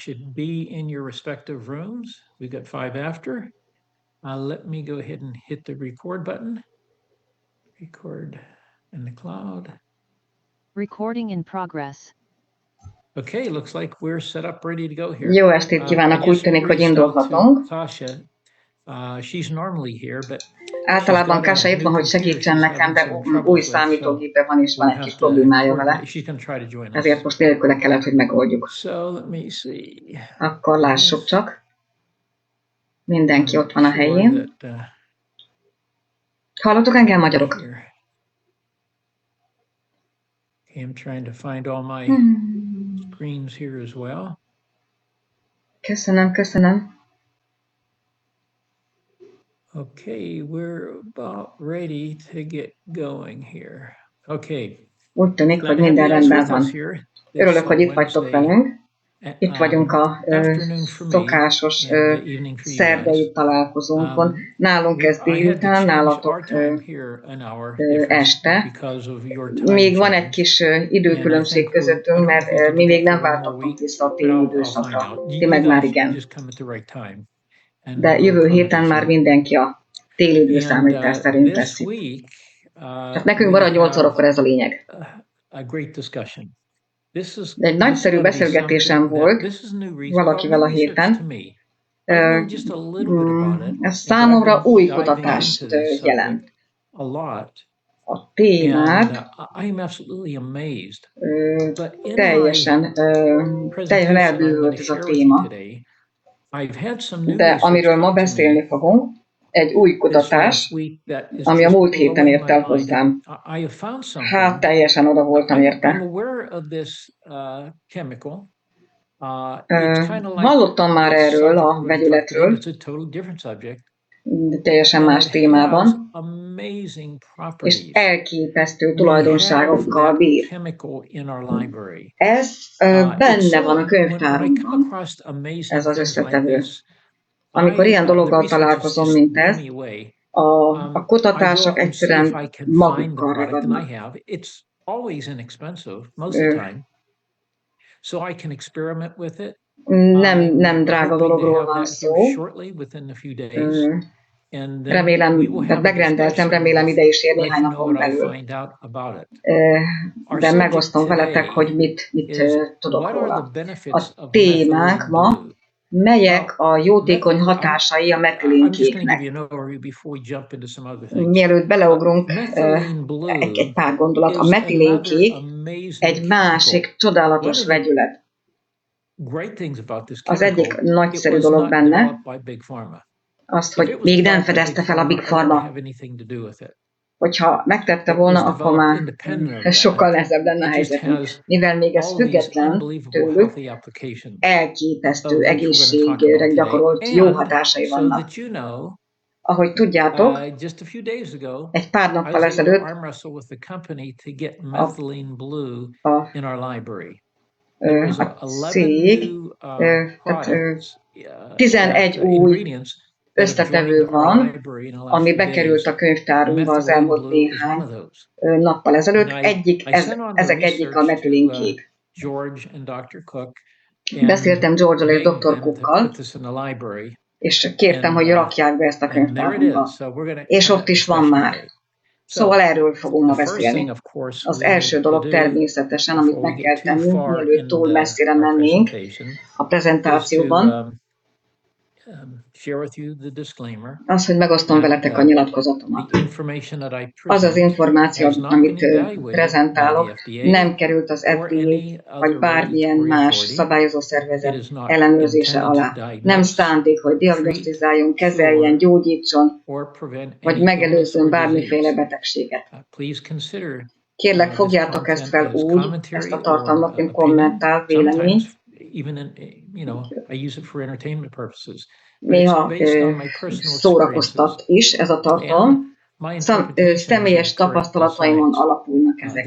should be in your respective rooms. We got 5 after. Let me go ahead and hit the record button. Record in the cloud. Recording in progress. Okay, looks like we're set up, ready to go here. Jó estét kívánok, úgy tűnik, hogy indulhatunk. She's normally here, but általában Kása itt van, hogy segítsen nekem, de új számítógépe van, és van egy kis problémája vele. Ezért most nélküle kellett, hogy megoldjuk. Akkor lássuk csak. Mindenki ott van a helyén. Hallottok engem, magyarok? I'm trying to find all my screens here as well. Köszönöm, köszönöm. Okay, we're about ready to get going here. Okay. Úgy tűnik, hogy minden rendben van. Örülök, hogy itt vagytok velünk. Itt vagyunk a szokásos szerdai találkozónkon. Nálunk ez délután, nálatok este. Még van egy kis időkülönbség közöttünk, mert mi még nem váltottunk vissza a téli időszakra. Ti meg már igen. De jövő héten már mindenki a téli időszámítás szerint teszi. Tehát nekünk marad 8 órakor, ez a lényeg. De egy nagyszerű beszélgetésem volt valakivel a héten. Ez számomra új kutatást jelent. A témát teljesen elbűvölt ez a téma. De amiről ma beszélni fogunk, egy új kutatás, ami a múlt héten ért el hozzám. Hát teljesen oda voltam érte. Hallottam már erről a vegyületről, de teljesen más témában, és elképesztő tulajdonságokkal bír. Ez benne van a könyvtárunkban, ez az összetevő. Amikor ilyen dologgal találkozom, mint ez, a kutatások egyszerűen magukkal ragadnak. Nem drága dologról van szó. Remélem, tehát megrendeltem, remélem ide is ér néhány napon belül. De megosztom veletek, hogy mit tudok róla. A témánk ma, melyek a jótékony hatásai a metilénkéknek. Mielőtt beleugrunk, egy pár gondolat. A metilénkék egy másik csodálatos vegyület. Az egyik nagyszerű dolog benne, azt, hogy még nem fedezte fel a Big Pharma. Hogyha megtette volna, akkor már sokkal nehezebb lenne a helyzetünk. Mivel még ez független tőlük, elképesztő egészségre gyakorolt jó hatásai vannak. Ahogy tudjátok, egy pár nappal ezelőtt a cég, tehát 11 új összetevő van, ami bekerült a könyvtárunkba az elmúlt néhány nappal ezelőtt. Ezek egyik a metilénkék. Beszéltem George-al és Dr. Cookkal, és kértem, hogy rakják be ezt a könyvtárunkba. És ott is van már. Szóval erről fogunk ma beszélni. Az első dolog természetesen, amit meg kell tennünk, mielőtt túl messzire mennénk a prezentációban, az, hogy megosztom veletek a nyilatkozatomat. Az az információ, amit prezentálok, nem került az FDA vagy bármilyen más szabályozószervezet ellenőrzése alá. Nem szándék, hogy diagnosztizáljon, kezeljen, gyógyítson, vagy megelőzzön bármiféle betegséget. Kérlek, fogjátok ezt fel úgy, ezt a tartalmat, mint kommentál, vélemény. Néha szórakoztat is ez a tartalom. Személyes tapasztalataimon alapulnak vannak ezek.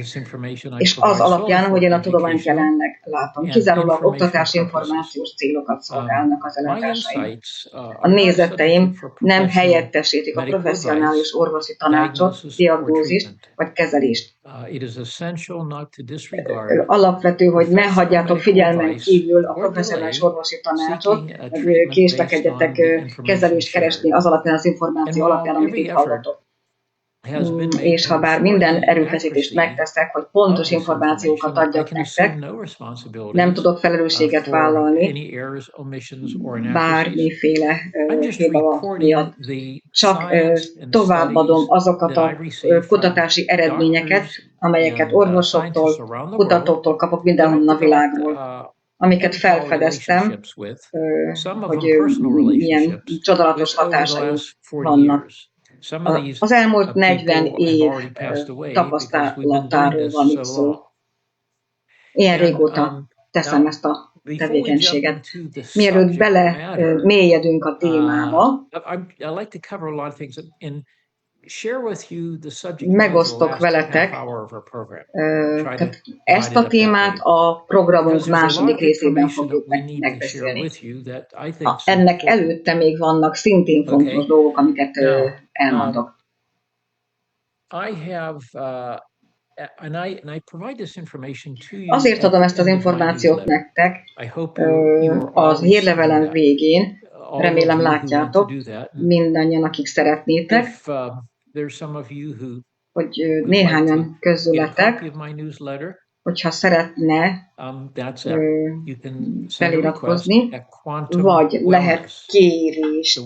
És az alapján, hogy én a tudományt jelenleg látom, kizárólag oktatási információs célokat szolgálnak az előadásaim. A nézeteim nem helyettesítik a professzionális orvosi tanácsot, diagnózist vagy kezelést. Alapvető, hogy ne hagyjátok figyelmen kívül a professzionális orvosi tanácsot, vagy késlekedjetek kezelést keresni az alapján, az információ alapján, amit itt hallgatok. És ha bár minden erőfeszítést megteszek, hogy pontos információkat adjak nektek, nem tudok felelősséget vállalni bármiféle hiba miatt. Csak továbbadom azokat a kutatási eredményeket, amelyeket orvosoktól, kutatóktól kapok mindenhol a világról, amiket felfedeztem, hogy milyen csodálatos hatásai vannak. Az elmúlt 40 év tapasztalatáról van itt szó. Ilyen régóta teszem ezt a tevékenységet. Mielőtt bele mélyedünk a témába, megosztok veletek tehát ezt a témát a programunk második részében fogjuk megbeszélni. Ennek előtte még vannak szintén fontos dolgok, amiket elmondok. Azért adom ezt az információt nektek az hírlevelem végén, remélem látjátok, mindannyian, akik szeretnétek, hogy néhányan közületek, hogyha szeretne feliratkozni, vagy lehet kérést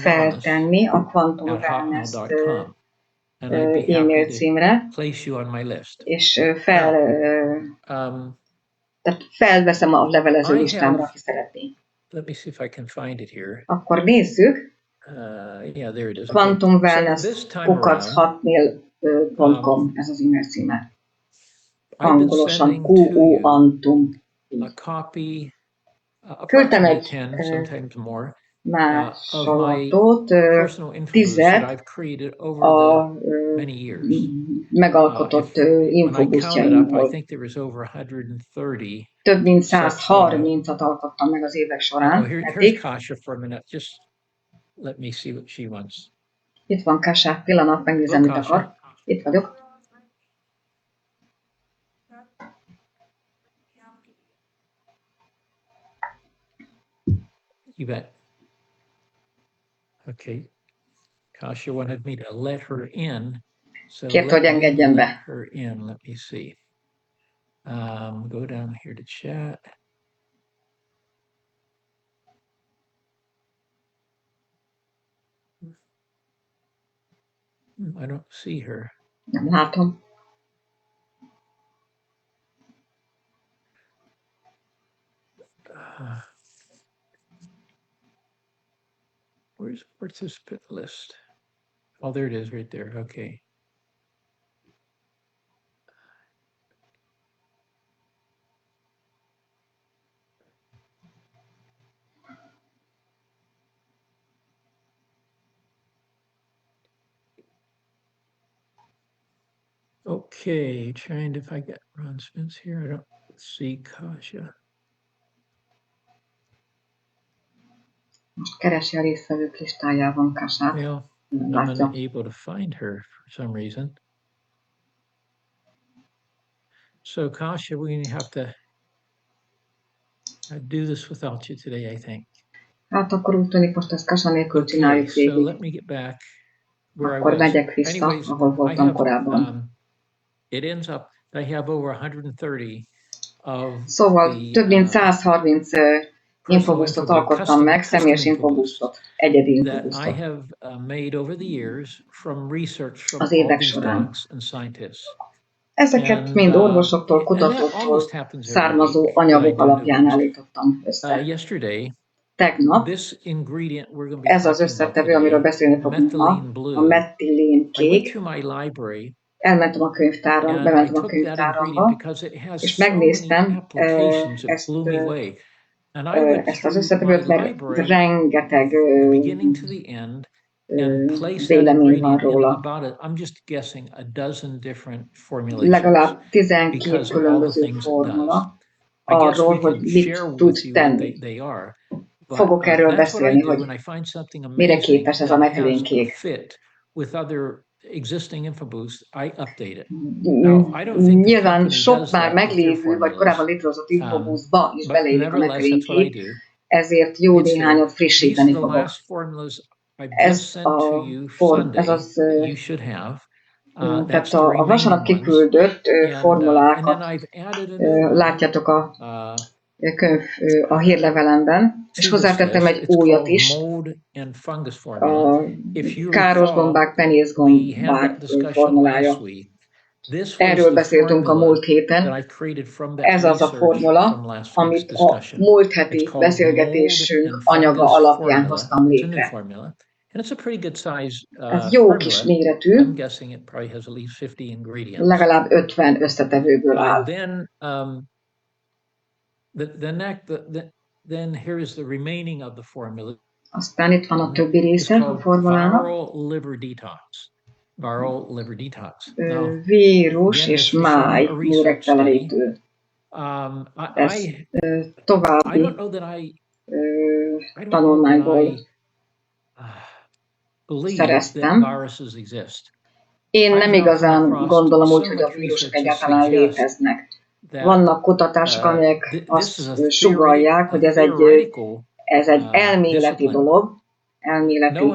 feltenni a Quantum Wellness e-mail címre, és tehát felveszem a levelező listámra, aki szeretné. Akkor nézzük. quantumwellness@hotmail.com, ez az e-mail címe. Angolosan QUANTUM. Küldtem egy másolatot, 10 a megalkotott infobusztjaimból. Több mint 130-at alkottam meg az évek során. Itt van Kasia, pillanat, megnézem, mit akar. Itt vagyok. You bet. Okay. Kasia wanted me to let her in. So kérte, hogy engedjen be. Her in. Let me see. Go down here to chat. I don't see her. Nem látom. Where's participant list? Oh, there it is right there. Okay. Okay, trying to, if I get Ron Spence here, I don't see Kasia. Most keresi a résztvevők listájában Kasiát. Well, I'm unable to find her for some reason. So Kasia, we have to do this without you today, I think. Hát akkor úgy tűnik, most ezt Kasia nélkül csináljuk végig. So let me get back where akkor I was. megyek vissza, ahol voltam korábban. It ends up, I have over 130 of Szóval több mint 130 infobusztot alkottam meg, személyes infobusztot, egyedi infobusztot az évek során. Ezeket mind orvosoktól, kutatóktól származó anyagok alapján állítottam össze. Tegnap ez az összetevő, amiről beszélni fogunk ma, a metilénkék. Elmentem a könyvtáramba, bementem a könyvtáramba, és megnéztem ezt az összetevőt, mert rengeteg vélemény van róla. Legalább 12 különböző formula arról, hogy mit tud tenni. Fogok erről beszélni, hogy mire képes ez a metilénkék. Nyilván sok már meglévő, vagy korábban létrehozott infobuszba is beleillik a metilénkék, ezért jó néhányat frissíteni fogok. Tehát a vasárnap kiküldött formulákat látjátok a hírlevelemben, és hozzátettem egy újat is, a károsgombák, penészgombák formulája. Erről beszéltünk a múlt héten. Ez az a formula, amit a múlt heti beszélgetésünk anyaga alapján hoztam létre. Ez jó kis méretű, legalább 50 összetevőből áll. Aztán itt van a többi része a formulának. Vírus és máj méregtelenítő. Ez további tanulmányból szereztem. Én nem igazán gondolom úgy, hogy a vírusok egyáltalán léteznek. Vannak kutatások, amelyek azt sugallják, hogy ez egy elméleti dolog, elméleti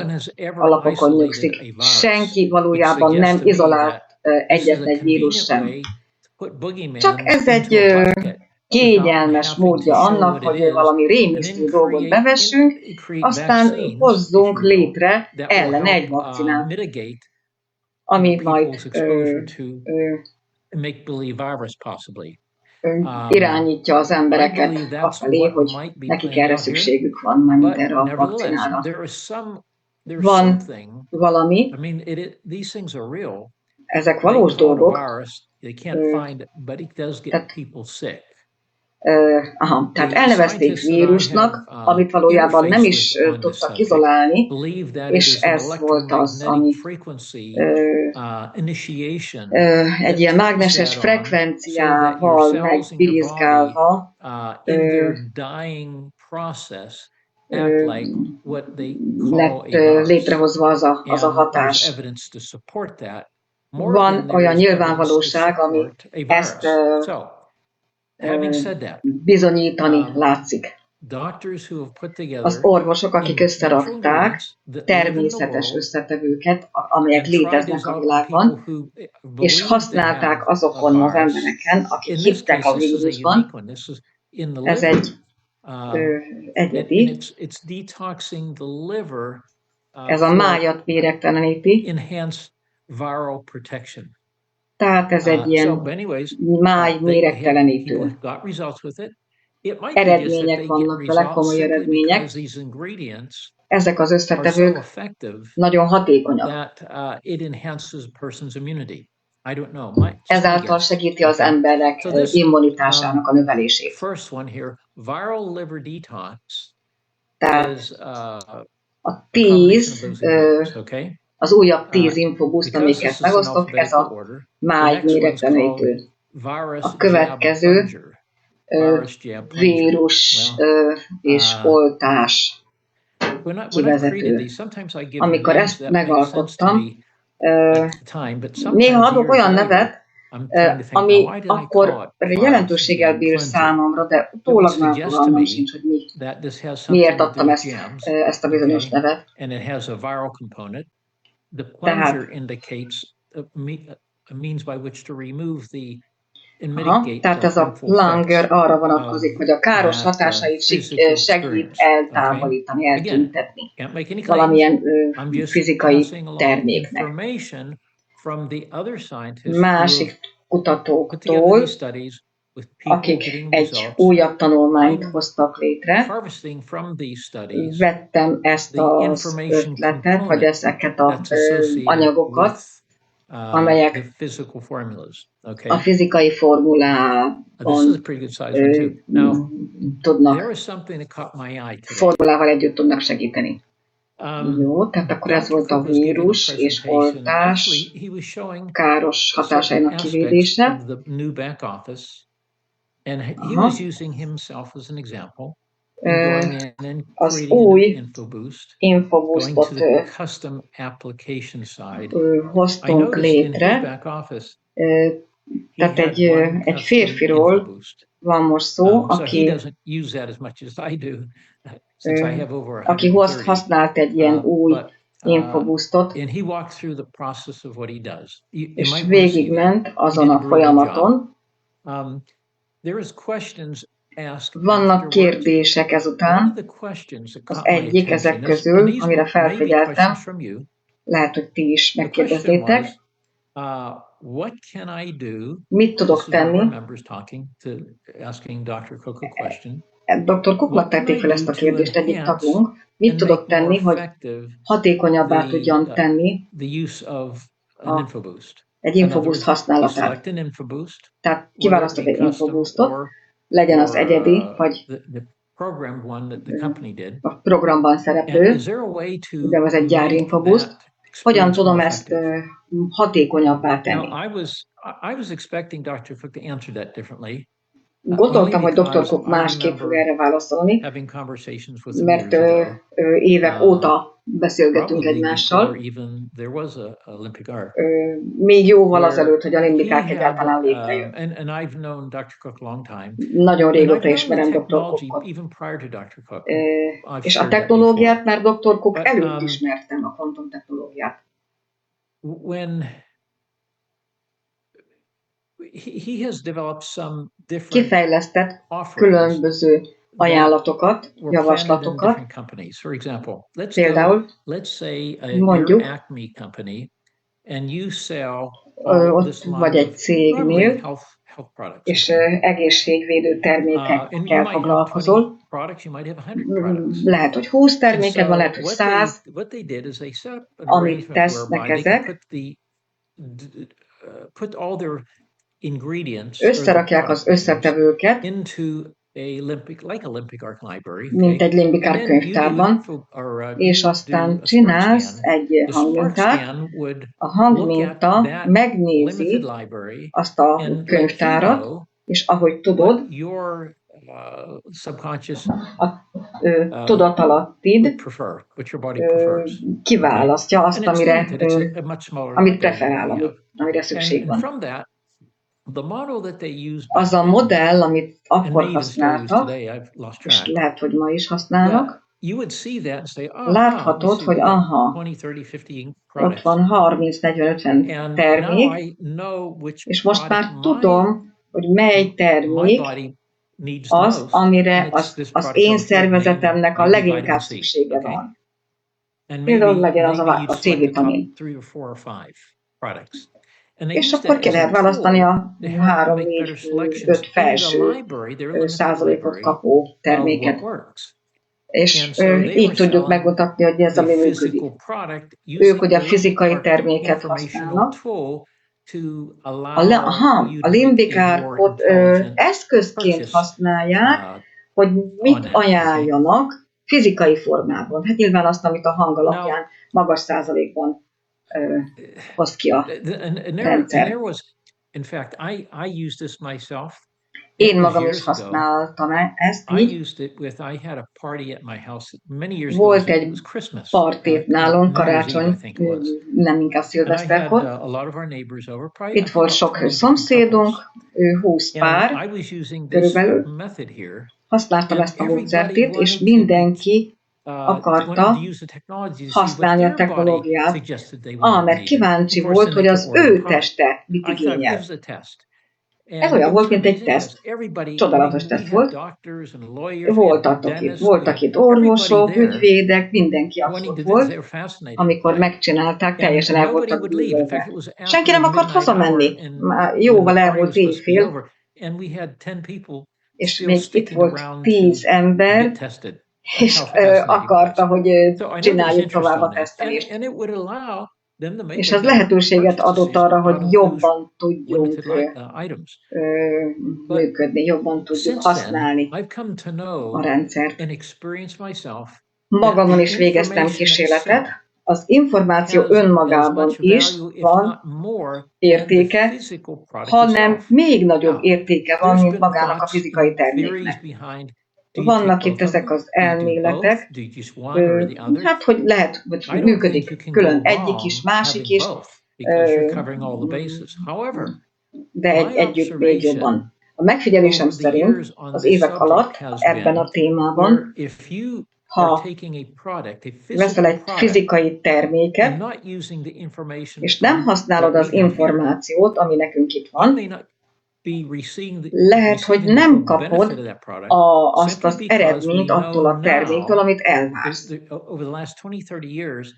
alapokon nyugszik. Senki valójában nem izolált egyetlen egy vírus sem. Csak ez egy kényelmes módja annak, hogy valami rémisztő dolgot bevessünk, aztán hozzunk létre ellene egy vakcinát, ami majd irányítja az embereket afelé, hogy nekik erre szükségük van, mármint erre a vakcinára. Van valami, ezek valós dolgok, tehát elnevezték vírusnak, amit valójában nem is tudtak izolálni, és ez volt az, ami egy ilyen mágneses frekvenciával megbirizgálva lett létrehozva az a hatás. Van olyan nyilvánvalóság, ami ezt bizonyítani látszik. Az orvosok, akik összerakták természetes összetevőket, amelyek léteznek a világban, és használták azokon az embereken, akik hittek a vírusban, ez egy egyedi, ez a májat méregteleníti, tehát ez egy ilyen máj méregtelenítő. Eredmények vannak vele, komoly eredmények. Ezek az összetevők nagyon hatékonyak. Ezáltal segíti az emberek immunitásának a növelését. Tehát a 10, az újabb 10 infobuszt, amiket megosztok, ez a máj méregtelenítő. A következő vírus és oltás kivezető. Amikor ezt megalkottam, néha adok olyan nevet, ami akkor jelentőséggel bír számomra, de utólag már fogalmam sincs, hogy miért adtam ezt a bizonyos nevet. Tehát ez a langer arra vonatkozik, hogy a káros hatásait segít eltávolítani, eltüntetni valamilyen fizikai terméknek. Másik kutatóktól, akik egy újabb tanulmányt hoztak létre, vettem ezt az ötletet, vagy ezeket az anyagokat, amelyek a fizikai formulában formulával együtt tudnak segíteni. Jó, tehát akkor ez volt a vírus és oltás káros hatásainak kivédése. Aha. Az új infoboostot hoztunk létre, tehát egy férfiról van most szó, aki használt egy ilyen új infoboostot, és végigment azon a folyamaton. Vannak kérdések ezután. Az egyik ezek közül, amire felfigyeltem, lehet, hogy ti is megkérdeznétek, mit tudok tenni? Dr. Cooknak tették fel ezt a kérdést egyik tagunk. Mit tudok tenni, hogy hatékonyabbá tudjam tenni egy infoboost használatát? Tehát kiválasztok egy infoboostot, legyen az egyedi, vagy a programban szereplő, de az egy gyári infoboost. Hogyan tudom ezt hatékonyabbá tenni? Gondoltam, hogy Dr. Cook másképp fog erre válaszolni, mert évek óta beszélgetünk egymással, még jóval azelőtt, hogy a limbikák egyáltalán létrejöttek. Nagyon régóta ismerem Dr. Cookot. És a technológiát már Dr. Cook előtt ismertem, a kvantumtechnológiát. Kifejlesztett különböző ajánlatokat, javaslatokat. Például mondjuk ott vagy egy cégnél, és egészségvédő termékekkel foglalkozol. Lehet, hogy 20 terméked van, lehet, hogy 100, amit tesznek ezek. Összerakják az összetevőket, mint egy limbikár könyvtárban, és aztán csinálsz egy hangmintát. A hangminta megnézi azt a könyvtárat, és ahogy tudod, a tudatalattid kiválasztja azt, amit preferál, amire szükség van. Az a modell, amit akkor használtak, és lehet, hogy ma is használnak, láthatod, hogy aha, ott van 30-40-50 termék, és most már tudom, hogy mely termék az, amire az én szervezetemnek a leginkább szüksége van. Például legyen az a C-vitamin. És akkor ki lehet választani a 3-4-5 felső százalékot kapó terméket. És így tudjuk megmutatni, hogy ez ami működik. Ők ugye a fizikai terméket használnak. A limbikárot eszközként használják, hogy mit ajánljanak fizikai formában. Hát nyilván azt, amit a hang alapján magas százalékban hoz ki a rendszer. Én magam is használtam ezt így. Volt egy parti nálunk karácsony, nem inkább szilveszterkor. Itt volt sok szomszédunk, 20 pár körülbelül. Használtam ezt a módszert itt, és mindenki akarta használni a technológiát, mert kíváncsi volt, hogy az ő teste mit igényel. Ez olyan volt, mint egy teszt. Csodálatos teszt volt. Voltak itt orvosok, ügyvédek, mindenki abszolút volt. Amikor megcsinálták, teljesen el voltak bűvölve. Senki nem akart hazamenni. Már jóval elmúlt éjfél. És még itt volt 10 ember, és akarta, hogy csináljuk tovább a tesztelést. És ez lehetőséget adott arra, hogy jobban tudjunk működni, jobban tudjuk használni a rendszert. magamon is végeztem kísérletet, az információ önmagában is van értéke, hanem még nagyobb értéke van, mint magának a fizikai terméknek. Vannak itt ezek az elméletek, hát hogy lehet, hogy működik külön egyik is, másik is, de együtt még jobban. A megfigyelésem szerint az évek alatt ebben a témában, ha veszel egy fizikai terméket, és nem használod az információt, ami nekünk itt van, lehet, hogy nem kapod azt az eredményt attól a terméktől, amit elvársz.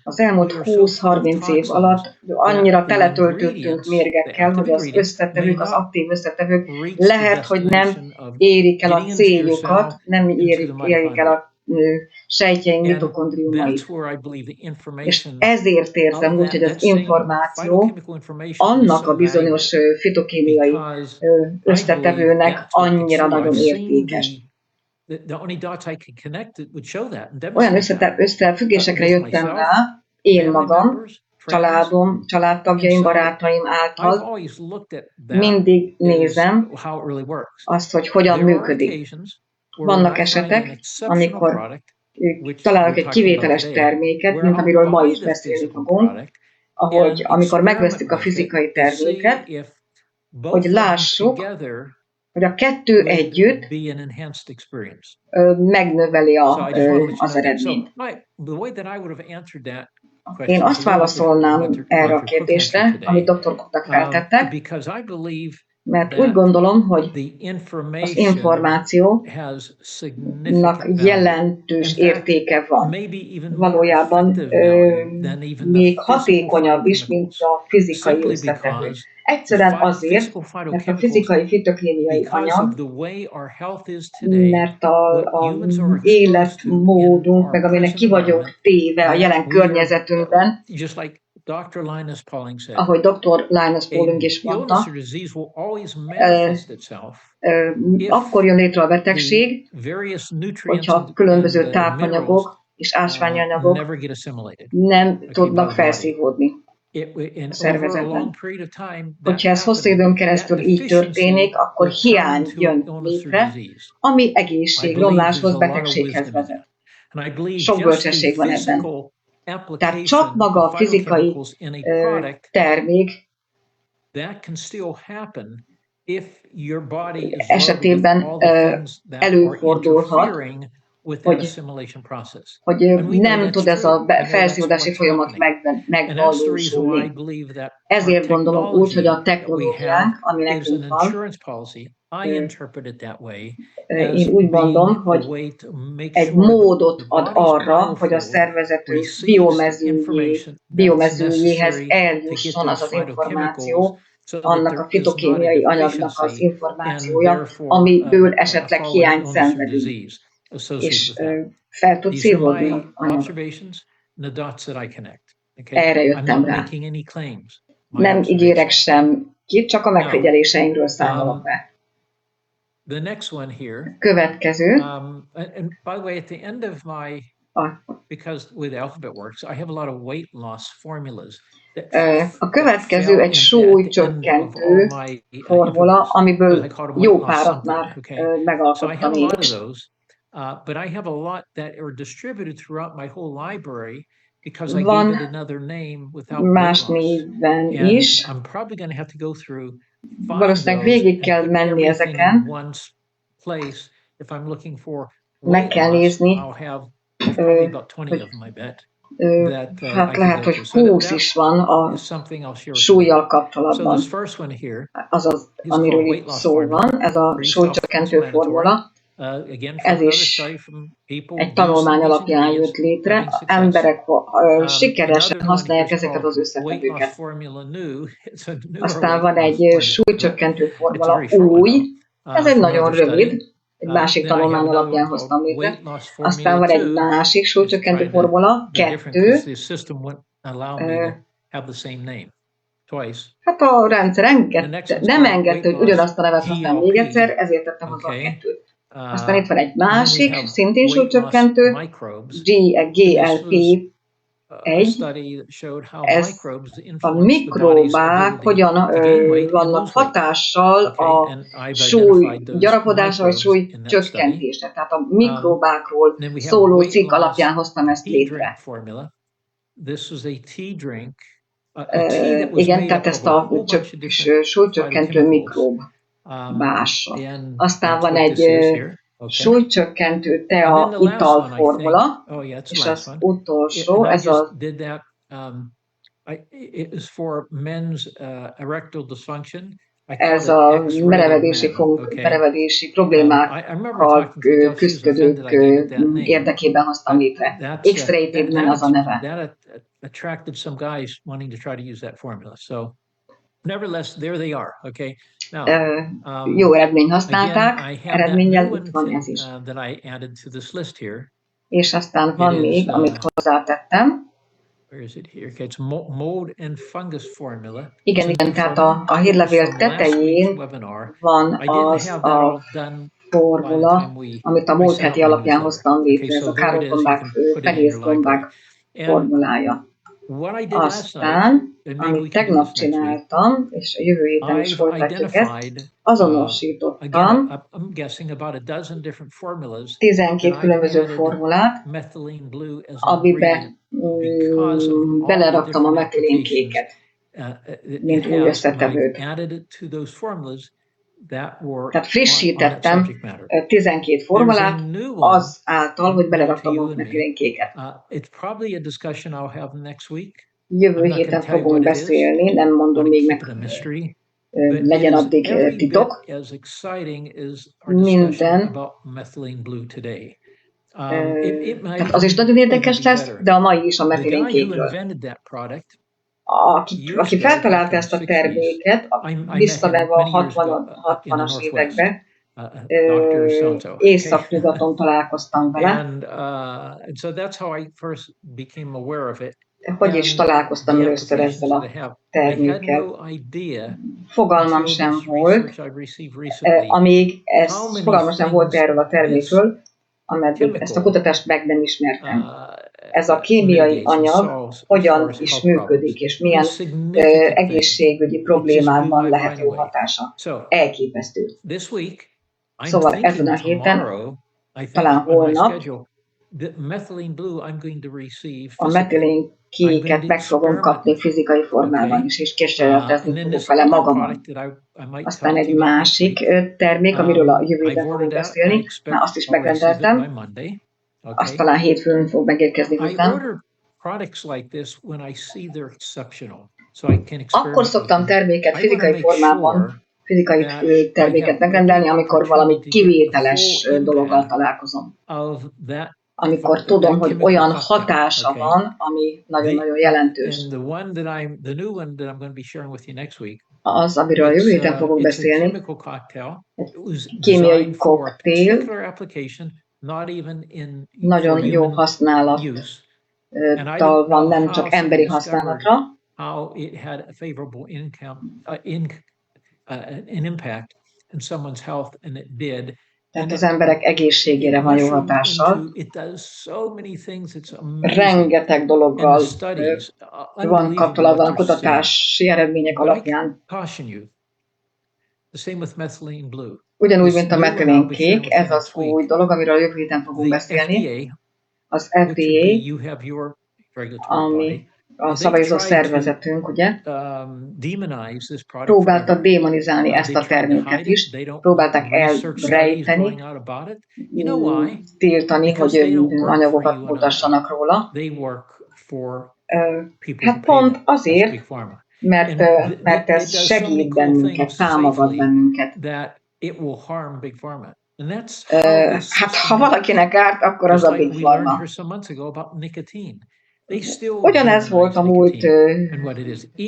Az elmúlt 20-30 év alatt annyira teletöltöttünk mérgekkel, hogy az összetevők, az aktív összetevők lehet, hogy nem érik el a céljukat, nem érik el a sejtjeink mitokondriumait. És ezért érzem úgy, hogy az információ annak a bizonyos fitokémiai összetevőnek annyira nagyon értékes. Olyan összefüggésekre jöttem rá, én magam, családom, családtagjaim, barátaim által mindig nézem azt, hogy hogyan működik. Vannak esetek, amikor találok egy kivételes terméket, mint amiről ma is beszélni fogunk, amikor megvesztük a fizikai terméket, hogy lássuk, hogy a kettő együtt megnöveli az eredményt. Én azt válaszolnám erre a kérdésre, amit dr. Cooknak feltettek, mert úgy gondolom, hogy az információnak jelentős értéke van. Valójában még hatékonyabb is, mint a fizikai összetevő. Egyszerűen azért, mert a fizikai fitokémiai anyag, mert az életmódunk, meg aminek ki vagyunk téve a jelen környezetünkben, ahogy dr. Linus Pauling is mondta, akkor jön létre a betegség, hogyha különböző tápanyagok és ásványi anyagok nem tudnak felszívódni a szervezetben. Hogyha ez hosszú időn keresztül így történik, akkor hiány jön létre, ami egészségromláshoz, betegséghez vezet. Sok bölcsesség van ebben. Tehát csak maga a fizikai termék esetében előfordulhat, hogy nem tud ez a felszívódási folyamat megvalósulni. Ezért gondolom úgy, hogy a technológiánk, ami nekünk van, én úgy mondom, hogy egy módot ad arra, hogy a szervezetünk biomezőjéhez eljusson az az információ, annak a fitokémiai anyagnak az információja, amiből esetleg hiányt szenvedünk, és fel tud szívódni az anyag. Erre jöttem rá. Nem ígérek sem ki, csak a megfigyeléseimről számolok be. Következő. And by the way, at the end of my, because with Alphabet Works, I have a lot of weight loss formulas. A következő egy súlycsökkentő formula, amiből jó párat már megalkottam én is. But I have a lot that are distributed throughout my whole library because I gave it another name without más néven is. I'm probably going to have to go through valószínűleg végig kell menni ezeken, meg kell nézni, hát lehet, hogy 20 is van a súllyal kapcsolatban. Azaz, amiről itt szó van, ez a súlycsökkentő formula, ez is egy tanulmány alapján jött létre. Emberek sikeresen használják ezeket az összetevőket. Aztán van egy súlycsökkentő formula új, ez egy nagyon rövid, egy másik tanulmány alapján hoztam létre. Aztán van egy másik súlycsökkentő formula, 2. Hát a rendszer nem engedte, hogy ugyanazt a nevet használom még egyszer, ezért tettem hozzá a 2-t. Aztán itt van egy másik, szintén súlycsökkentő, GLP-1, ez a mikróbák hogyan vannak hatással a súly gyarapodása vagy súly csökkentésre. Tehát a mikróbákról szóló cikk alapján hoztam ezt létre. Igen, tehát ezt a súlycsökkentő mikróbással. Aztán van egy súlycsökkentő tea italformula, és az utolsó, ez a merevedési problémákkal küzdködők érdekében hoztam létre. X-rated az a neve. Jó eredményt használták, eredménnyel itt van ez is. És aztán van még, amit hozzátettem. Igen, tehát a hírlevél tetején van az a formula, amit a múlt heti alapján hoztam létre, ez a károkgombák, fehézgombák formulája. Aztán, amit tegnap csináltam, és a jövő héten is folytatjuk ezt, azonosítottam 12 különböző formulát, amiben beleraktam a metilénkéket, mint új összetevőt. Tehát frissítettem 12 formulát azáltal, hogy beleraktam a metilénkéket. Jövő héten fogunk beszélni, nem mondom még meg, legyen addig titok. Minden. Tehát az is nagyon érdekes lesz, de a mai is a metilénkékről. Aki feltalálta ezt a terméket, visszamenve a 60-as évekbe, Észak-nyugaton találkoztam vele. Hogy is találkoztam először ezzel a termékkel. Fogalmam sem volt, fogalmam sem volt erről a termékről, ameddig ezt a kutatást meg nem ismertem. Ez a kémiai anyag hogyan is működik, és milyen egészségügyi problémákban lehet jó hatása. Elképesztő. Szóval ezen a héten, talán holnap, a metilénkéket meg fogom kapni fizikai formában is, és kísérletezni fogok vele magamon. Aztán egy másik termék, amiről a jövő héten fogunk beszélni, már azt is megrendeltem, azt talán hétfőn fog megérkezni hozzám. Akkor szoktam terméket fizikai formában, fizikai terméket megrendelni, amikor valami kivételes dologgal találkozom. Amikor tudom, hogy olyan hatása van, ami nagyon-nagyon jelentős. Az, amiről a jövő héten fogunk beszélni, egy kémiai koktél, nagyon jó használattal van, nem csak emberi használatra. Tehát az emberek egészségére van jó hatással. Rengeteg dologgal van kapcsolatban a kutatási eredmények alapján. Ugyanúgy, mint a metilénkék, ez az új dolog, amiről a jövő héten fogunk beszélni. Az FDA, ami a szabályozó szervezetünk, ugye, próbálta démonizálni ezt a terméket is, próbálták elrejteni, tiltani, hogy anyagokat mutassanak róla. Hát pont azért, mert ez segít bennünket, támogat bennünket. Hát ha valakinek árt, akkor az a Big Pharma. Ugyanez volt a múlt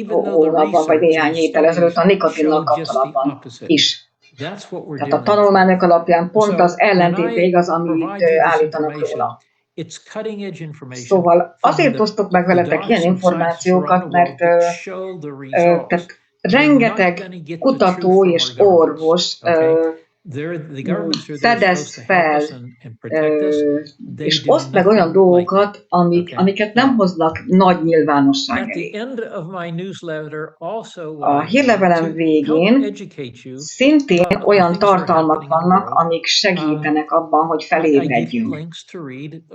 hónapban, vagy néhány héttel ezelőtt a nikotinnal kapcsolatban is. Tehát a tanulmányok alapján pont az ellentéte igaz, amit állítanak róla. Szóval azért osztok meg veletek ilyen információkat, mert tehát rengeteg kutató és orvos fedezd fel, és oszd meg olyan dolgokat, amiket nem hoznak nagy nyilvánosság elé. A hírlevelem végén szintén olyan tartalmak vannak, amik segítenek abban, hogy felébredjünk.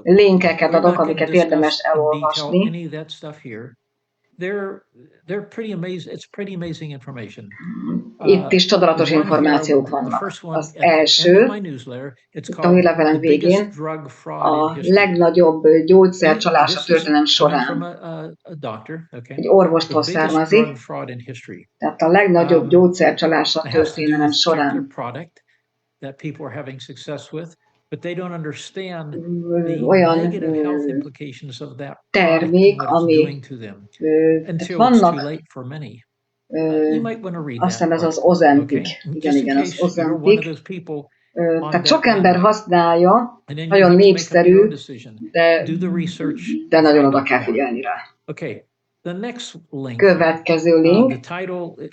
Linkeket adok, amiket érdemes elolvasni. Itt is csodálatos információk vannak. Az első, itt a hírlevelem végén, a legnagyobb gyógyszercsalás a történelem során. Egy orvostól származik, tehát a legnagyobb gyógyszercsalás a történelem során. Olyan termék, ami vannak, azt hiszem ez az Ozempic, igen, az Ozempic, tehát sok ember használja, nagyon népszerű, de nagyon oda kell figyelni rá. Következő link,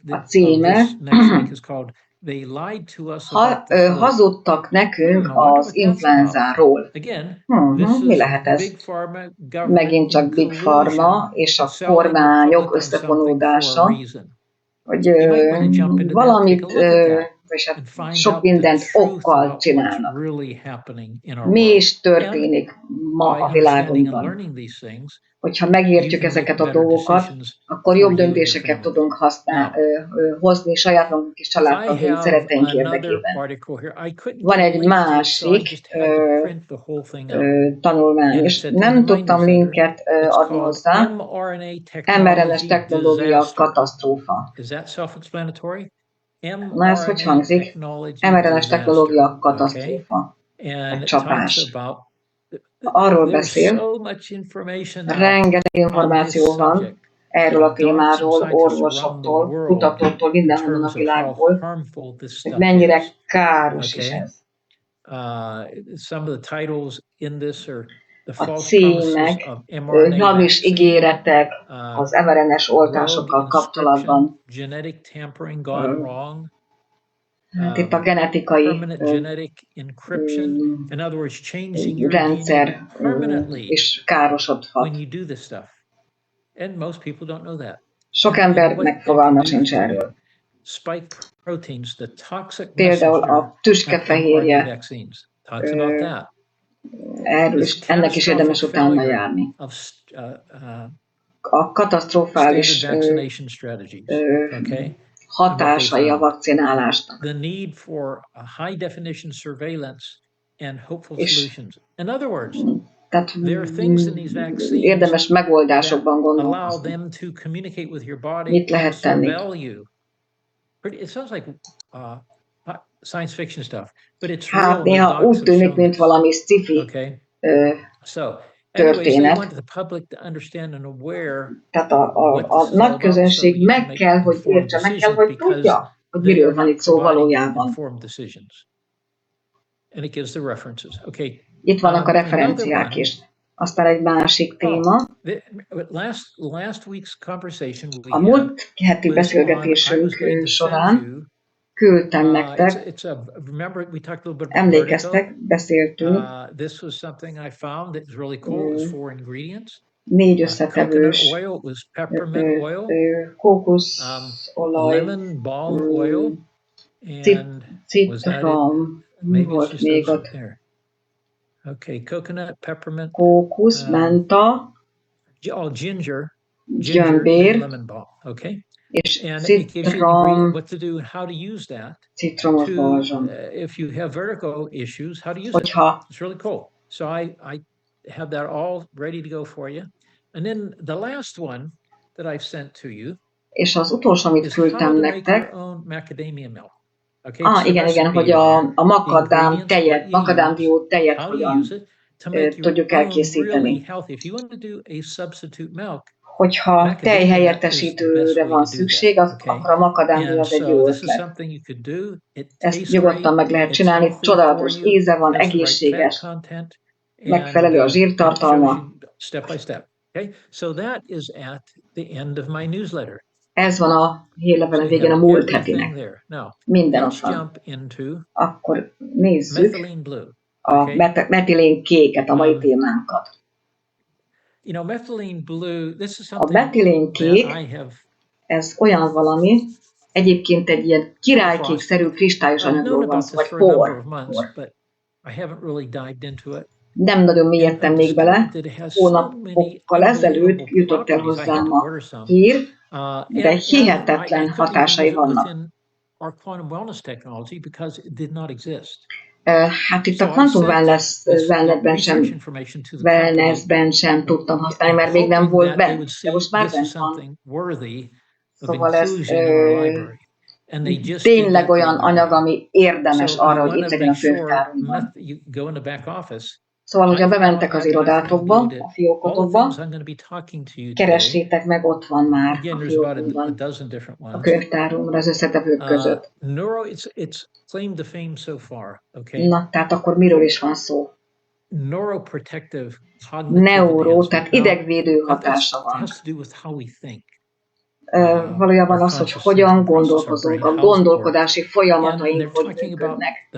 a címe, hazudtak nekünk az influenzáról. Mi lehet ez? Megint csak Big Pharma és a kormányok összefonódása, hogy valamit, és hát sok mindent okkal csinálnak. Mi is történik ma a világunkban? Hogyha megértjük ezeket a dolgokat, akkor jobb döntéseket tudunk hozni saját magunk és családtagjai szereteink érdekében. Van egy másik tanulmány, és nem tudtam linket adni hozzá. mRNA-s technológia katasztrófa. Na ez hogy hangzik? mRNA-s technológia katasztrófa. Egy csapás. Arról beszél, rengeteg információ van erről a témáról, orvosoktól, kutatóktól, mindenhonnan a világból, hogy mennyire káros is ez. A címek, hamis ígéretek az mRNA-s oltásokkal kapcsolatban. Hát itt a genetikai rendszer is károsodhat. Sok embernek fogalma sincs erről. Például a tüskefehérje, ennek is érdemes utána járni. A katasztrofális hatásai a vakcinálásnak. És tehát érdemes megoldásokban gondolkozni. Mit lehet tenni? Hát néha úgy tűnik, mint valami sci-fi történet. Tehát a nagy közönség meg kell, hogy értse, meg kell, hogy tudja, hogy miről van itt szó valójában. Itt vannak a referenciák is. Aztán egy másik téma. A múlt heti beszélgetésünk során küldtem nektek, emlékeztek, beszéltünk 4 összetevős kókuszolaj, citrom, mi volt még ott? Kókusz, menta, gyömbér, és citromos balzsam. Hogyha és az utolsó, amit küldtem nektek, igen, hogy a makadámdió tejet hogyan tudjuk elkészíteni. Hogyha tejhelyettesítőre van szükség, akkor a makadámdió az egy jó ötlet. Ezt nyugodtan meg lehet csinálni, csodálatos íze van, egészséges, megfelelő a zsírtartalma. Ez van a hírlevelen végén a múlt hetinek. Minden ott van. Akkor nézzük a metilénkéket, a mai témánkat. A metilénkék, ez olyan valami, egyébként egy ilyen királykékszerű kristályos anyagról van szó, vagy por. Nem nagyon mélyedtem még bele, hónapokkal ezelőtt jutott el hozzám a hír, de hihetetlen hatásai vannak. Hát itt a quantum wellnessben sem tudtam használni, mert még nem volt benne, de most már bent van. Szóval ez tényleg olyan anyag, ami érdemes arra, hogy itt legyen a könyvtárunkban. Szóval, hogyha bementek az irodátokba, a fiókotokba, keressétek meg, ott van már a fiókunkban, a könyvtárunkban az összetevők között. Na, tehát akkor miről is van szó? Neuro, tehát idegvédő hatása van. Valójában az, hogy hogyan gondolkozunk, a gondolkodási folyamataink hogy működnek.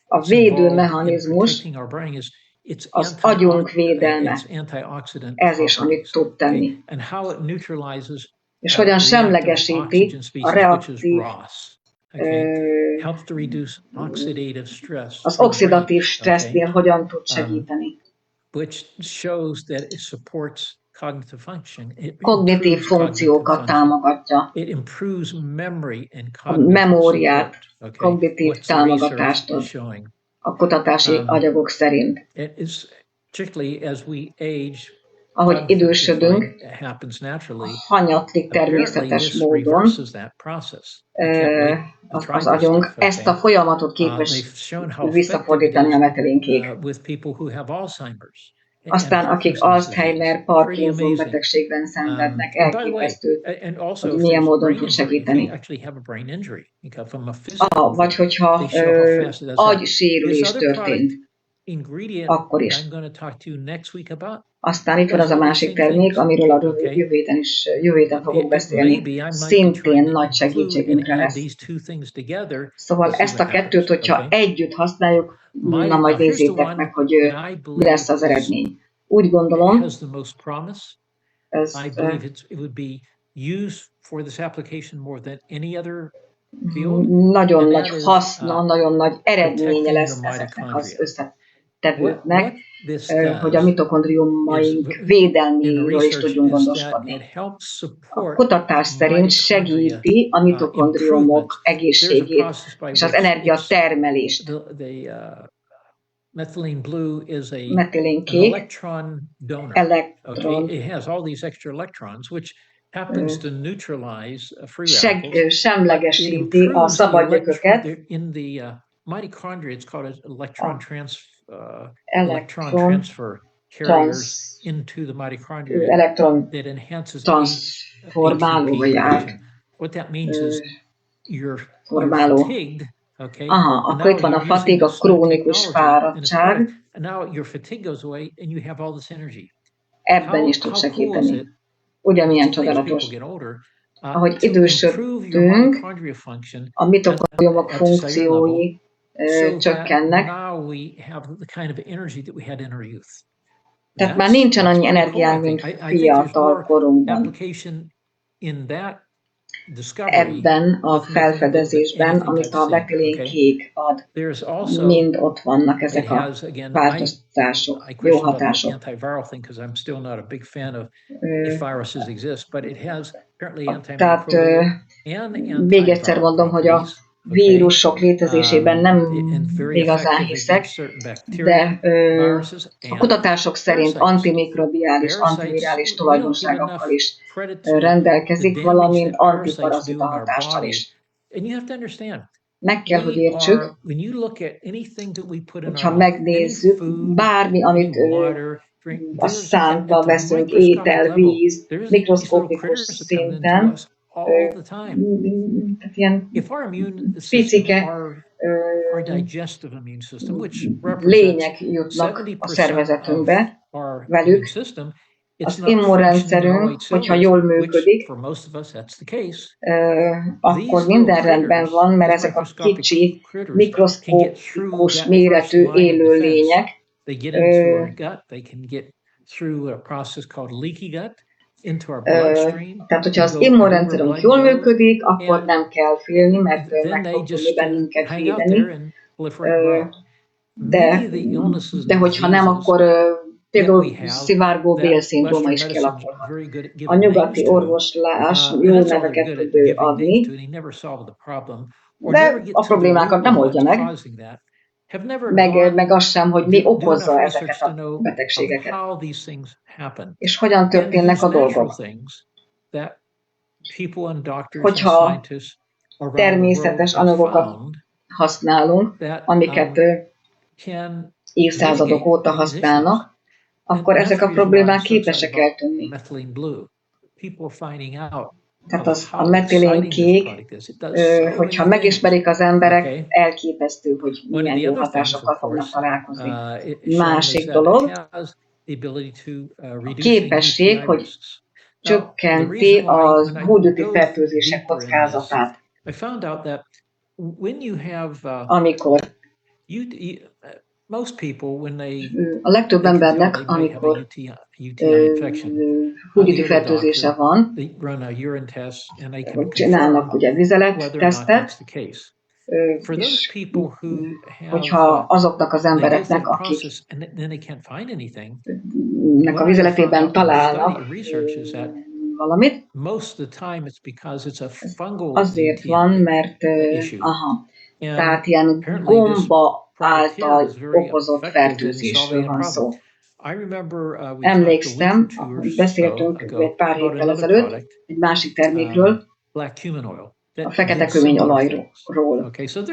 A védő mechanizmus az agyunk védelme. Ez is, amit tud tenni. És hogyan semlegesíti a reaktív, az oxidatív stressznél hogyan tud segíteni. Kognitív funkciókat támogatja, a memóriát, kognitív támogatást ad a kutatási anyagok szerint. Ahogy idősödünk, hanyatlik természetes módon az agyunk, ezt a folyamatot képes visszafordítani a metilénkék. Aztán akik Alzheimer, Parkinson betegségben szenvednek, elképesztő, hogy milyen módon tud segíteni. Vagy hogyha agysérülés történt, akkor is. Aztán itt van az a másik termék, amiről a jövő héten fogok beszélni, szintén nagy segítségünkre lesz. Szóval ezt a kettőt, hogyha együtt használjuk, na majd nézzétek meg, hogy mi lesz az eredmény. Úgy gondolom, ez nagyon nagy haszna, nagyon nagy eredménye lesz ezeknek az összetevőknek, hogy a mitokondriumaink védelméről is tudjunk gondoskodni. A kutatás szerint segíti a mitokondriumok egészségét és az energiatermelést. Metilénkék elektron semlegesíti a szabad gyököket. Elektron transformálóját. Formáló. Aha, akkor itt van a fatig, a krónikus fáradtság. Ebben is tud segíteni. Ugyanilyen csodálatos. Ahogy idősödünk, a mitokondriumok funkciói csökkennek. Tehát már nincsen annyi energiánk, mint fiatal korunkban. Ebben a felfedezésben, amit a metilénkék ad, mind ott vannak ezek a változtatások, jó hatások. Tehát még egyszer mondom, hogy a vírusok létezésében nem igazán hiszek, de a kutatások szerint antimikrobiális, antivirális tulajdonságokkal is rendelkezik, valamint antiparazita hatással is. Meg kell, hogy értsük, hogyha megnézzük, bármi, amit a szánkba veszünk, étel, víz, mikroszkopikus szinten, ilyen picike lények jutnak a szervezetünkbe velük, Az immunrendszerünk, hogyha jól működik, akkor minden rendben van, mert ezek a kicsi, mikroszkópikus méretű élőlények tehát, hogyha az immunrendszerünk jól működik, akkor nem kell félni, mert meg fog tudni bennünket védeni. De hogyha nem, akkor például szivárgó bélszindróma is kialakulhat. A nyugati orvoslás jó neveket tud adni, de a problémákat nem oldja meg az sem, hogy mi okozza ezeket a betegségeket. És hogyan történnek a dolgok. Hogyha természetes anyagokat használunk, amiket évszázadok óta használnak, akkor ezek a problémák képesek eltűnni. Tehát a metilénkék, hogyha megismerik az emberek, elképesztő, hogy milyen jó hatásokkal fognak találkozni. Másik dolog, a képesség, hogy csökkenti az húgyúti fertőzések kockázatát. Amikor a legtöbb embernek, amikor húgyúti fertőzése van, csinálnak ugye vizelettesztet, és hogyha azoknak az embereknek, akiknek a vizeletében találnak valamit, azért van, mert tehát ilyen gomba által okozott fertőzésről van szó. Emlékszem, beszéltünk egy pár héttel ezelőtt egy másik termékről, a fekete kőményolajról.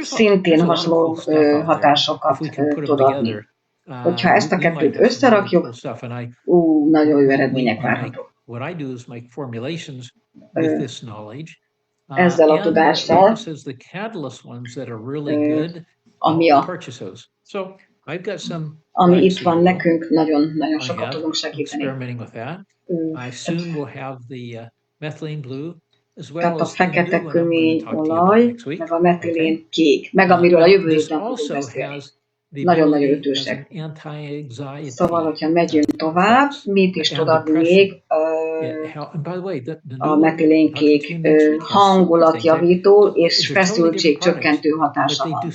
Szintén hasonló hatásokat tud adni. Hogyha ezt a kettőt összerakjuk, nagyon jó eredmények várhatók. Ezzel a tudással, ami itt van nekünk, nagyon sokat tudunk segíteni. Tehát a fekete kőményolaj, meg a metilénkék, meg amiről a jövő héten fogunk beszélni. Nagyon-nagyon ütősek. Szóval, hogyha megyünk tovább, mit is tud adni még a metilénkék hangulatjavító és feszültségcsökkentő hatása van.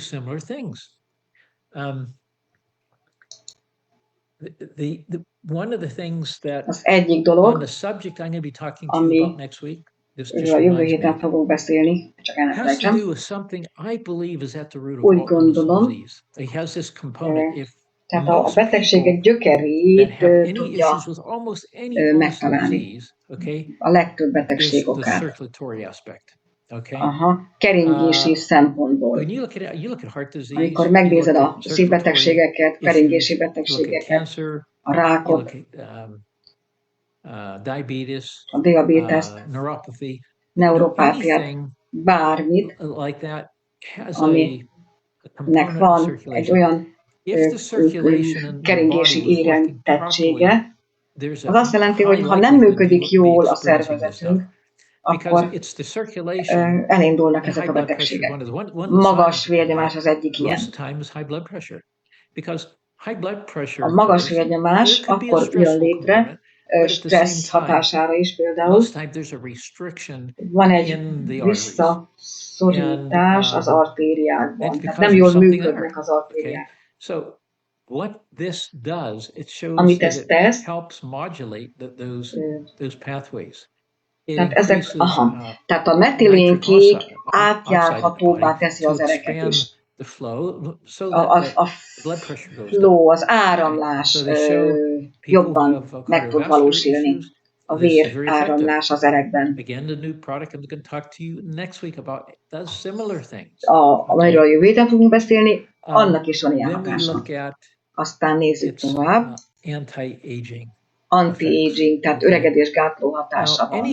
Az egyik dolog, amiről a jövő héten fogunk beszélni, csak elfelejtsem. Úgy gondolom, tehát a betegségek gyökerét tudja megtalálni. A legtöbb betegség okát. Keringési szempontból. Amikor megnézed a szívbetegségeket, keringési betegségeket, a rákot, a diabétest, neuropátiát, bármit, aminek van egy olyan keringési érintettsége, az azt jelenti, hogy ha nem működik jól a szervezetünk, akkor elindulnak ezek a betegségek. Magas vérnyomás az egyik ilyen. A magas vérnyomás akkor jön létre, stressz hatására is például. Van egy visszaszorítás az artériákban, tehát nem jól működnek az artériák. Amit ez tesz, tehát a metilénkék átjárhatóbbá teszi az ereket is. A flow, az áramlás jobban meg tud valósulni. A vér áramlás az erekben. Amiről a jövő héten fogunk beszélni, annak is van ilyen hatása. Aztán nézzük tovább. Anti-aging, tehát öregedésgátló hatása van.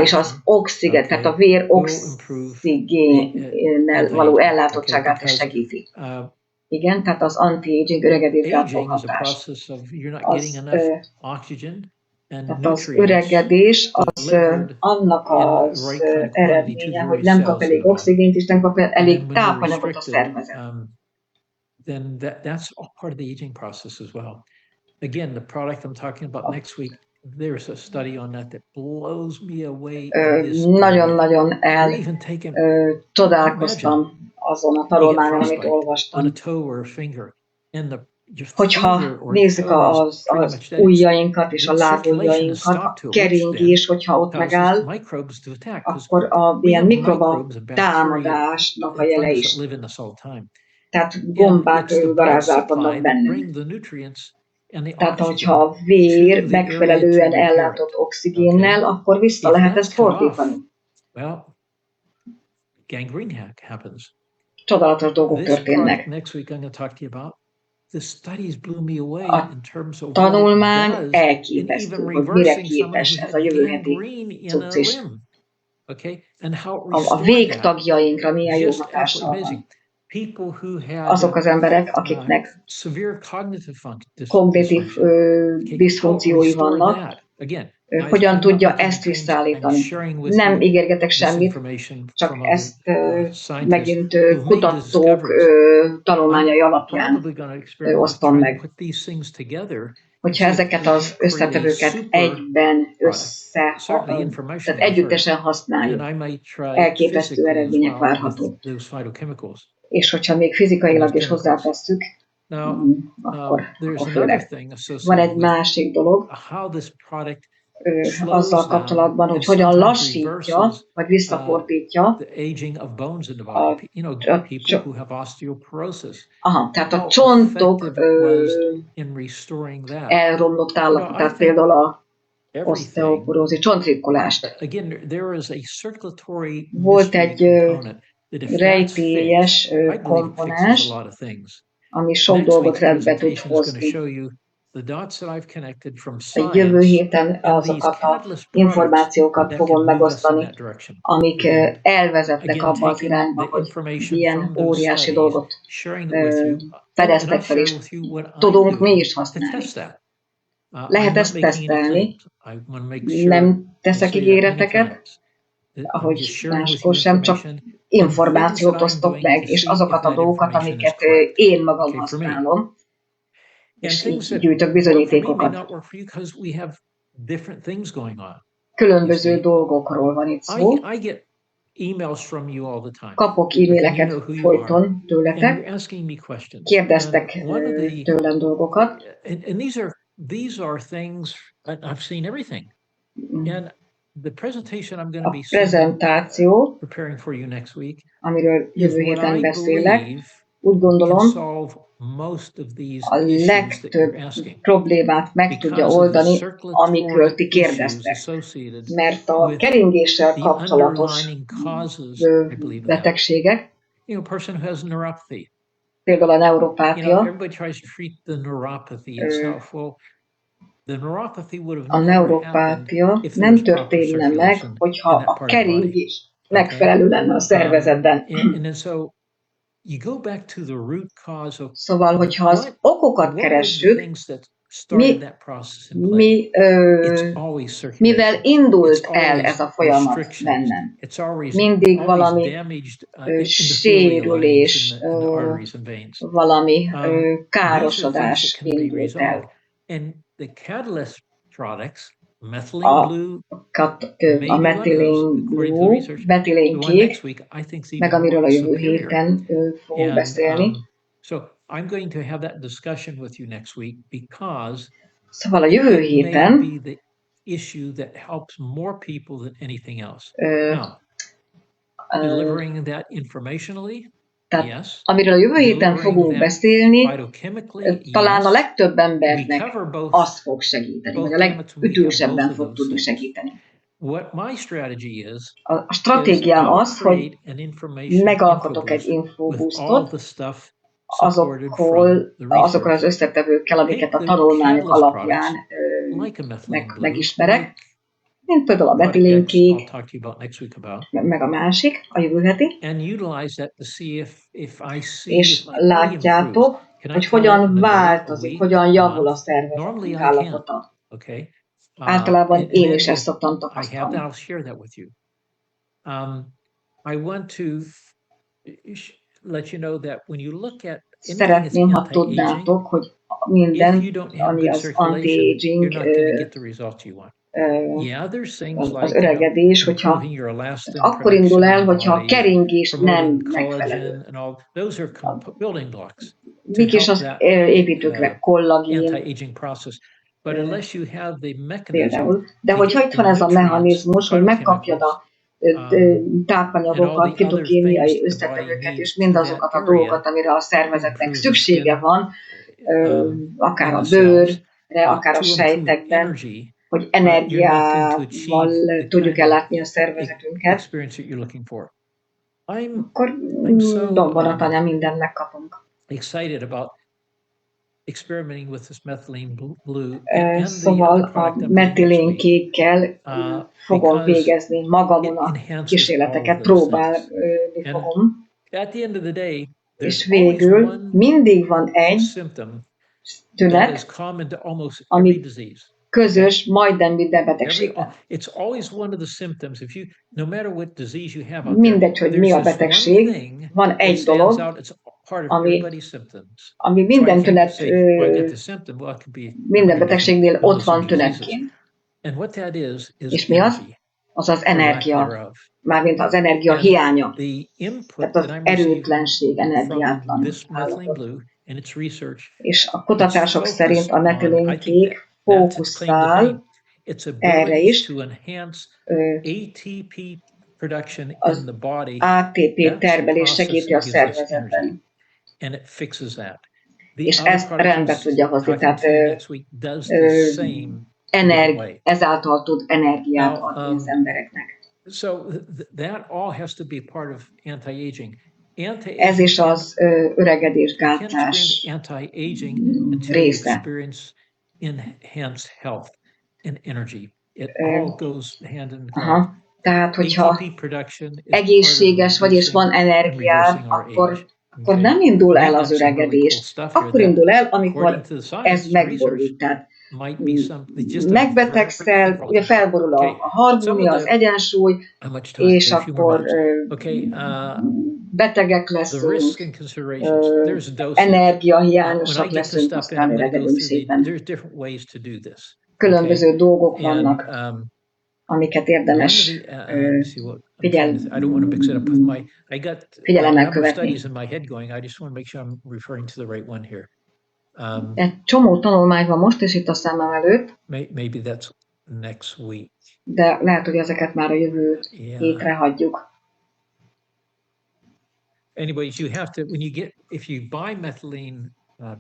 És az oxigén, tehát a vér oxigénnel való ellátottságát is segíti. Igen, tehát az anti-aging öregedésgátló hatás. Tehát az öregedés az annak az eredménye, hogy nem kap elég oxigént, és nem kap elég tápanyagot a szervezet. Then that's all part of the aging process as well. Again, the product I'm talking about next week, there's a study on that blows me away. Nagyon-nagyon csodálkoztam azon a tanulmányon, amit olvastam. Hogyha nézzük az ujjainkat és a lábujjainkat, a keringés, hogyha ott megáll, akkor ilyen mikroba támadásnak a jele is. Tehát gombák garázdálkodnak benne. Tehát, hogyha a vér megfelelően ellátott oxigénnel, akkor vissza lehet ezt fordítani. Csodálatos dolgok történnek. A tanulmány elképesztő, hogy mire képes ez a jövő heti cucc is. A végtagjainkra milyen jó hatással van. Azok az emberek, akiknek kognitív diszfunkciói vannak, hogyan tudja ezt visszaállítani. Nem ígérgetek semmit, csak ezt megint kutatók tanulmányai alapján osztom meg. Hogyha ezeket az összetevőket egyben tehát együttesen használjuk, elképesztő eredmények várhatók. És hogyha még fizikailag is hozzátesszük, akkor főleg. Van egy másik dolog, azzal kapcsolatban, hogy hogyan lassítja, vagy visszafordítja tehát a csontok elromlott állapotát, például a oszteoporózis, csontripkolást. Volt egy rejtélyes komponens, ami sok dolgot rendbe tud hozni. A jövő héten azokat az információkat fogom megosztani, amik elvezetnek abba az irányba, hogy ilyen óriási dolgot fedeztek fel, és tudunk mi is használni. Lehet ezt tesztelni, nem teszek ígéreteket, ahogy máskor sem, csak információt osztok meg, és azokat a dolgokat, amiket én magam használom, és így gyűjtök bizonyítékokat. Különböző dolgokról van itt szó. Kapok e-maileket folyton tőletek, kérdeztek tőlem dolgokat. A prezentáció, amiről jövő héten beszélek, úgy gondolom, a legtöbb problémát meg tudja oldani, amikről ti kérdeztek. Mert a keringéssel kapcsolatos betegségek, például a neuropátia, a neuropátia nem történne meg, hogyha a keringés megfelelő lenne a szervezetben. Szóval, hogyha az okokat keressük, mivel indult el ez a folyamat bennem? Mindig valami sérülés, valami károsodás indult el. A metilénkék, meg amiről a jövő héten fogunk beszélni. Szóval a jövő héten tehát, amiről a jövő héten fogunk beszélni, talán a legtöbb embernek azt fog segíteni, vagy a legütősebben fog tudni segíteni. A stratégiám az, hogy megalkotok egy infobusztot azokkal az összetevőkkel, amiket a tanulmányok alapján megismerek, mint például a metilénkék, meg a másik, a jövő heti, és látjátok, hogy hogyan változik, hogyan javul a szervezetünk állapota. Általában én is ezt szoktam tapasztalni. Szeretném, ha tudnátok, hogy minden, ami az anti-aging, az öregedés, hogyha akkor indul el, hogyha a keringés nem megfelelő. Mik is az építőkövek? Kollagén, például. De hogyha itt van ez a mechanizmus, hogy megkapjad a tápanyagokat, fitokémiai összetevőket, és mindazokat a dolgokat, amire a szervezetnek szüksége van, akár a bőrre, akár a sejtekben, hogy energiával tudjuk ellátni a szervezetünket, akkor domboratanya mindent megkapunk. Szóval a metilénkékkel fogom végezni magamon a kísérleteket, próbálni fogom. És végül mindig van egy tünet, ami közös majdnem minden betegségben. Mindegy, hogy mi a betegség, van egy dolog, ami minden tünet, minden betegségnél ott van tünetként. És mi az? Az az energia, mármint az energia hiánya, tehát az erőtlenség, energiátlan állapot. És a kutatások szerint a metilénkék fókuszál erre is, az ATP termelés segíti a szervezetben. És ezt rendbe tudja hozni, tehát ezáltal tud energiát adni az embereknek. Ez is az öregedésgátlás része. Tehát, hogyha egészséges vagy és van energiád, akkor nem indul el az öregedés. Akkor indul el, amikor ez megborul. Tehát megbetegszel, ugye felborul a harmónia, az egyensúly, és akkor betegek leszünk, energiahiányosak leszünk, aztán öregedünk szépen. Különböző dolgok vannak, amiket érdemes figyelemmel követni. Egy csomó tanulmány van most, és itt a szemem előtt, de lehet, hogy ezeket már a jövő hétre hagyjuk. Anyways, you have to, if you buy methylene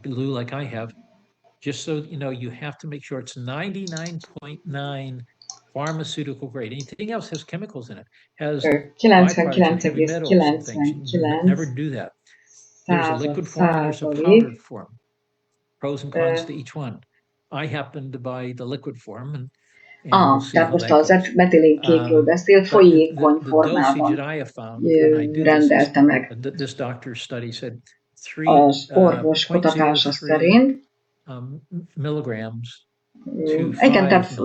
blue like I have, just so you know, you have to make sure it's 99.9 pharmaceutical grade. Anything else has chemicals in it. Has 99,99. Never do that. There's a liquid form and there's a powdered form. Pros and cons to each one. I happen to buy the liquid form, and tehát most az metilénkékről beszél, folyékony formában rendelte meg. Az orvos kutatása szerint igen, tehát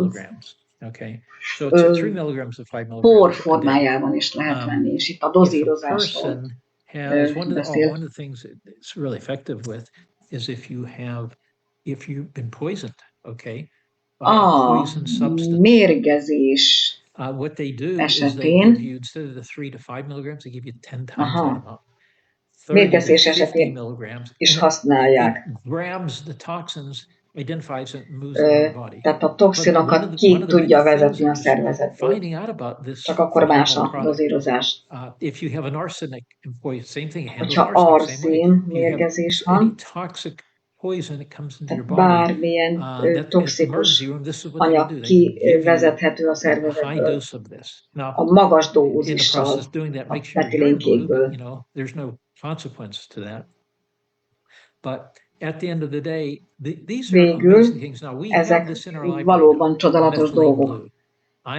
por formájában is lehet venni, és itt a dozírozásról beszél. One of the things it's really effective with is if you've been poisoned, okay? Mérgezés esetén, mérgezés esetén is használják. Tehát a toxinokat ki tudja vezetni a szervezetből. Csak akkor más a dozírozás. Hogyha arzén mérgezés van, tehát bármilyen toxikus anyag kivezethető a szervezetből a magas dózissal a metilénkékből. Végül ezek valóban csodálatos dolgok.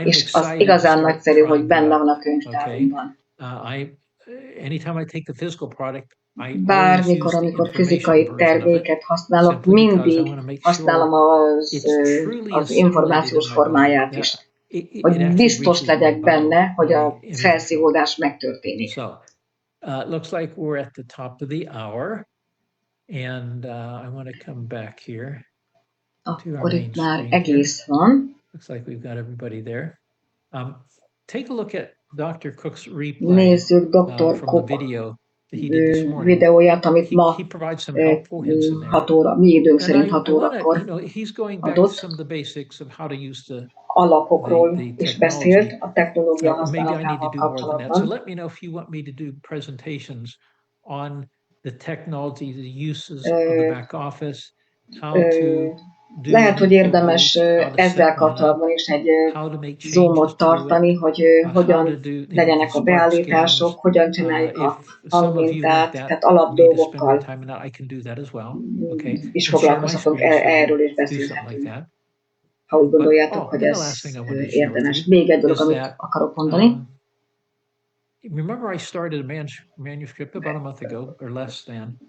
És az igazán nagyszerű, hogy benne van a könyvtárunkban. Bármikor, amikor fizikai terméket használok, mindig használom az információs formáját is, hogy biztos legyek benne, hogy a felszívódás megtörténik. Looks like we're at the top of the hour, and I want to come back here. Akkor itt már egész van. Looks like we've got everybody there. Take a look at Dr. Cook's replay. Nézzük Dr. Cook videóját, amit ma 6 óra, mi időnk szerint 6 órakor adott. Alapokról is beszélt a technológia használatával kapcsolatban. Lehet, hogy érdemes ezzel kapcsolatban is egy zoomot tartani, hogy hogyan legyenek a beállítások, hogyan csináljuk a hangmintát, tehát alapdolgokkal is foglalkozhatunk, erről is beszélhetünk, ha úgy gondoljátok, hogy ez érdemes. Még egy dolog, amit akarok mondani.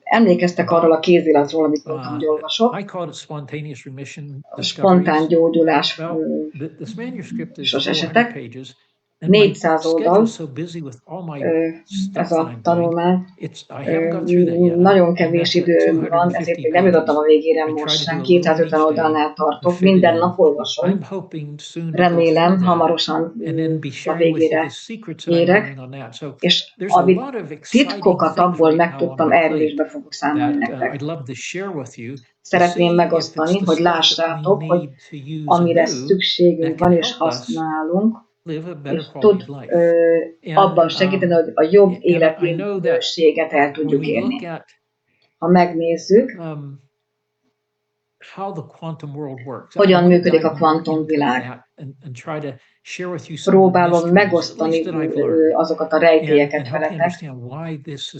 Emlékeztek arról a kéziratról, amit mondtam, hogy olvasok? A spontán gyógyulás esetek. 400 oldal, ez a tanulmány. Nagyon kevés idő van, ezért még nem jutottam a végére most sem. 250 oldalnál tartok, minden nap olvasom. Remélem, hamarosan a végére érek, és amit titkokat abból megtudtam, erről is be fogok számolni nektek. Szeretném megosztani, hogy lássátok, hogy amire szükségünk van és használunk, és tud abban segíteni, hogy a jobb életminőséget el tudjuk érni. Ha megnézzük, hogyan működik a kvantumvilág, próbálom megosztani azokat a rejtélyeket veletek,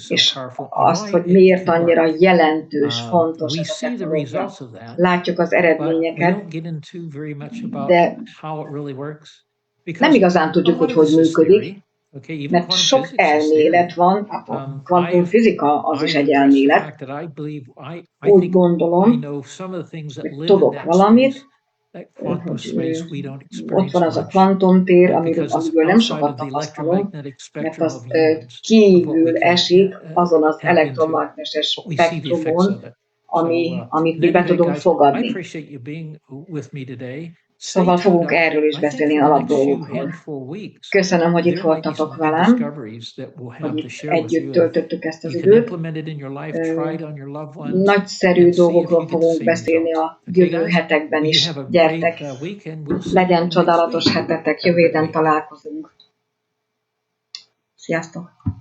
és azt, hogy miért annyira jelentős, fontos ez a technológia. Látjuk az eredményeket, de nem igazán tudjuk, hogy hogy működik, mert sok elmélet van, a kvantumfizika az is egy elmélet. Úgy gondolom, hogy tudok valamit, hogy ott van az a kvantumtér, amiből nem sokat tapasztalunk, mert az kívül esik azon az elektromágneses spektrumon, amit mi be tudunk fogadni. Szóval fogunk erről is beszélni, alapdolgokról. Köszönöm, hogy itt voltatok velem, hogy együtt töltöttük ezt az időt. Nagyszerű dolgokról fogunk beszélni a jövő hetekben is. Gyertek, legyen csodálatos hetetek, jövő héten találkozunk. Sziasztok!